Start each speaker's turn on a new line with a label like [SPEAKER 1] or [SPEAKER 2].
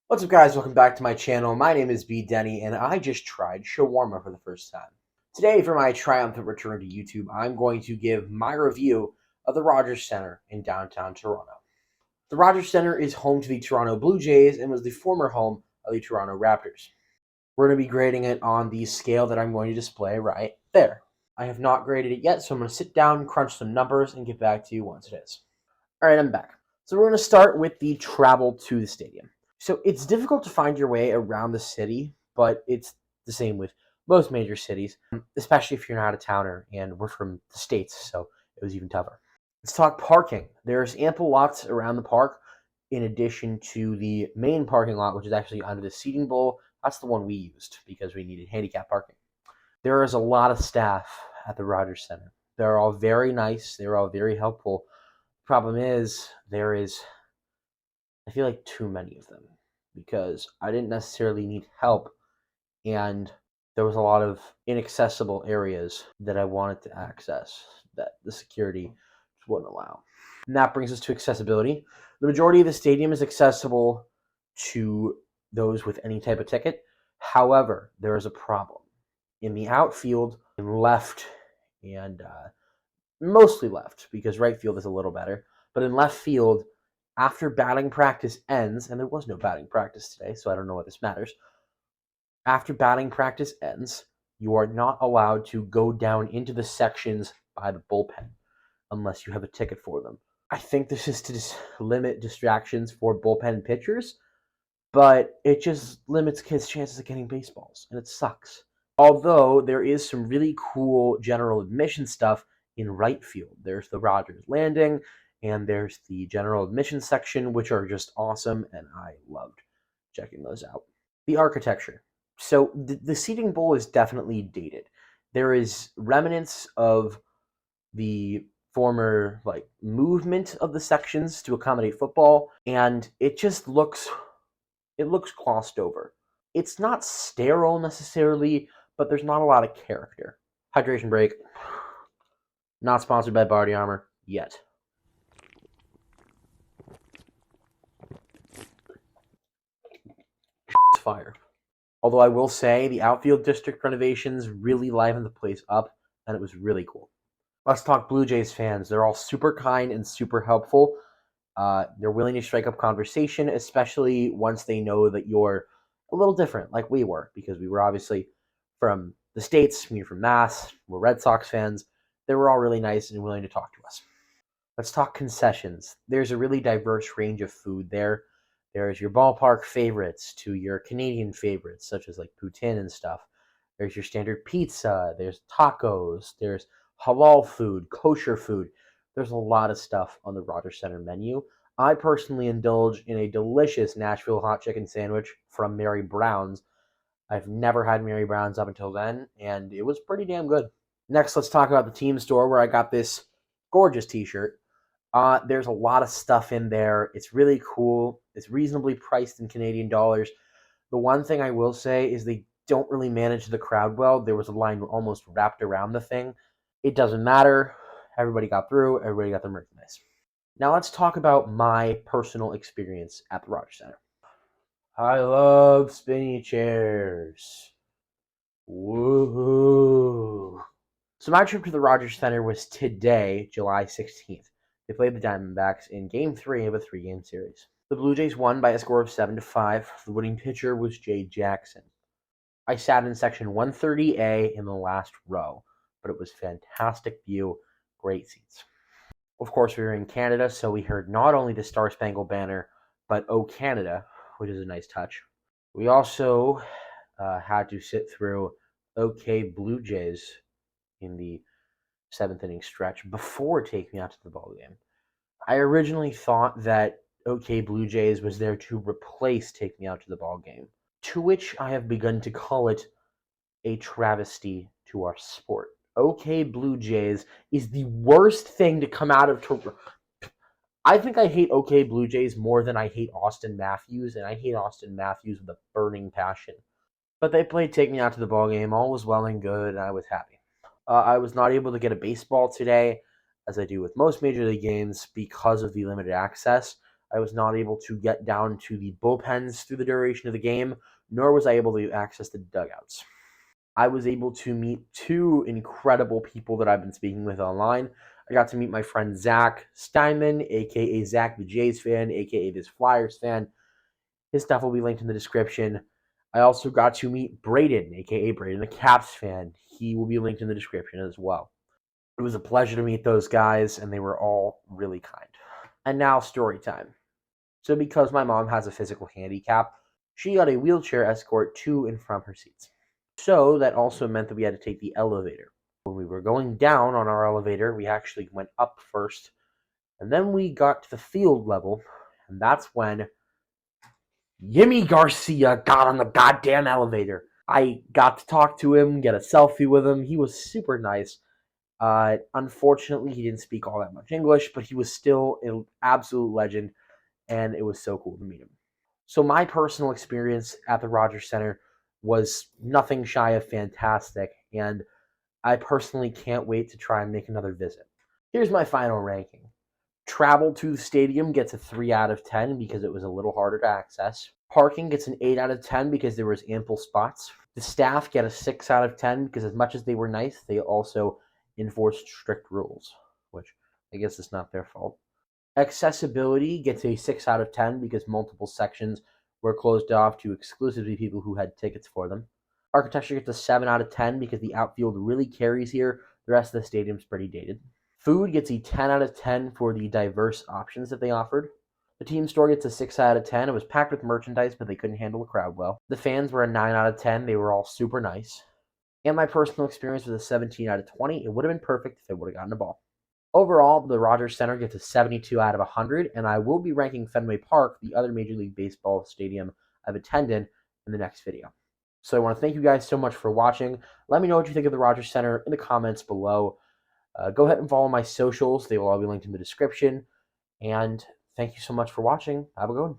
[SPEAKER 1] What's up, guys? Welcome back to my channel. My name is BDenny, and I just tried shawarma for the first time. Today, for my triumphant return to YouTube, I'm going to give my review of the Rogers Center in downtown Toronto. The Rogers Center is home to the Toronto Blue Jays and was the former home of the Toronto Raptors. We're going to be grading it on the scale that I'm going to display right there. I have not graded it yet, so I'm going to sit down, crunch some numbers, and get back to you once it is. All right, I'm back. So we're going to start with the travel to the stadium. So it's difficult to find your way around the city, but it's the same with most major cities, especially if you're an out-of-towner, and we're from the States, so it was even tougher. Let's talk parking. There's ample lots around the park, in addition to the main parking lot, which is actually under the seating bowl. That's the one we used because we needed handicap parking. There is a lot of staff at the Rogers Center. They're all very nice. They're all very helpful. Problem is, I feel like too many of them because I didn't necessarily need help, and there was a lot of inaccessible areas that I wanted to access that the security just wouldn't allow. And that brings us to accessibility. The majority of the stadium is accessible to those with any type of ticket. However, there is a problem. In the outfield, in left and mostly left, because right field is a little better, but in left field, after batting practice ends, and there was no batting practice today, so I don't know what this matters. After batting practice ends, you are not allowed to go down into the sections by the bullpen unless you have a ticket for them. I think this is to limit distractions for bullpen pitchers, but it just limits kids' chances of getting baseballs, and it sucks. Although there is some really cool general admission stuff in right field. There's the Rogers Landing, and there's the general admission section, which are just awesome, and I loved checking those out. The architecture. So the seating bowl is definitely dated. There is remnants of the former movement of the sections to accommodate football, and it looks glossed over. It's not sterile necessarily, but there's not a lot of character. Hydration break. Not sponsored by Body Armor yet. Fire. Although I will say the outfield district renovations really livened the place up, and it was really cool. Let's talk Blue Jays fans. They're all super kind and super helpful. They're willing to strike up conversation, especially once they know that you're a little different, like we were, because we were obviously from the States, we're from Mass, we're Red Sox fans. They were all really nice and willing to talk to us. Let's talk concessions. There's a really diverse range of food there. There's your ballpark favorites to your Canadian favorites, such as like poutine and stuff. There's your standard pizza. There's tacos. There's halal food, kosher food. There's a lot of stuff on the Rogers Center menu. I personally indulge in a delicious Nashville hot chicken sandwich from Mary Brown's. I've never had Mary Brown's up until then, and it was pretty damn good. Next, let's talk about the team store where I got this gorgeous t-shirt. There's a lot of stuff in there. It's really cool. It's reasonably priced in Canadian dollars. The one thing I will say is they don't really manage the crowd well. There was a line almost wrapped around the thing. It doesn't matter. Everybody got through. Everybody got their merchandise. Now let's talk about my personal experience at the Rogers Center. I love spinny chairs. Woohoo! So my trip to the Rogers Center was today, July 16th. They played the Diamondbacks in Game 3 of a 3-game series. The Blue Jays won by a score of 7-5. The winning pitcher was Jay Jackson. I sat in section 130A in the last row, but it was fantastic view, great seats. Of course, we were in Canada, so we heard not only the Star Spangled Banner, but O Canada, which is a nice touch. We also had to sit through OK Blue Jays in the 7th inning stretch before taking out to the ball game. I originally thought that OK Blue Jays was there to replace Take Me Out to the Ball Game, to which I have begun to call it a travesty to our sport. OK Blue Jays is the worst thing to come out of Toronto. I think I hate OK Blue Jays more than I hate Austin Matthews, and I hate Austin Matthews with a burning passion. But they played Take Me Out to the Ball Game. All was well and good, and I was happy. I was not able to get a baseball today, as I do with most Major League games, because of the limited access. I was not able to get down to the bullpens through the duration of the game, nor was I able to access the dugouts. I was able to meet two incredible people that I've been speaking with online. I got to meet my friend Zach Steinman, aka Zach the Jays fan, aka this Flyers fan. His stuff will be linked in the description. I also got to meet Braden, aka Braden the Caps fan. He will be linked in the description as well. It was a pleasure to meet those guys, and they were all really kind. And now, story time. So, because my mom has a physical handicap, she got a wheelchair escort to and from her seats. So, that also meant that we had to take the elevator. When we were going down on our elevator, we actually went up first, and then we got to the field level, and that's when Yimmy Garcia got on the goddamn elevator. I got to talk to him, get a selfie with him. He was super nice. Unfortunately, he didn't speak all that much English, but he was still an absolute legend, and it was so cool to meet him. So my personal experience at the Rogers Center was nothing shy of fantastic, and I personally can't wait to try and make another visit. Here's my final ranking. Travel to the stadium gets a 3 out of 10 because it was a little harder to access. Parking gets an 8 out of 10 because there was ample spots. The staff get a 6 out of 10 because as much as they were nice, they also enforced strict rules, which I guess is not their fault. Accessibility gets a 6 out of 10 because multiple sections were closed off to exclusively people who had tickets for them. Architecture gets a 7 out of 10 because the outfield really carries here. The rest of the stadium's pretty dated. Food gets a 10 out of 10 for the diverse options that they offered. The team store gets a 6 out of 10. It was packed with merchandise, but they couldn't handle the crowd well. The fans were a 9 out of 10. They were all super nice. And my personal experience was a 17 out of 20. It would have been perfect if they would have gotten a ball. Overall, the Rogers Center gets a 72 out of 100, and I will be ranking Fenway Park, the other Major League Baseball stadium I've attended, in the next video. So I want to thank you guys so much for watching. Let me know what you think of the Rogers Center in the comments below. Go ahead and follow my socials. They will all be linked in the description. And thank you so much for watching. Have a good one.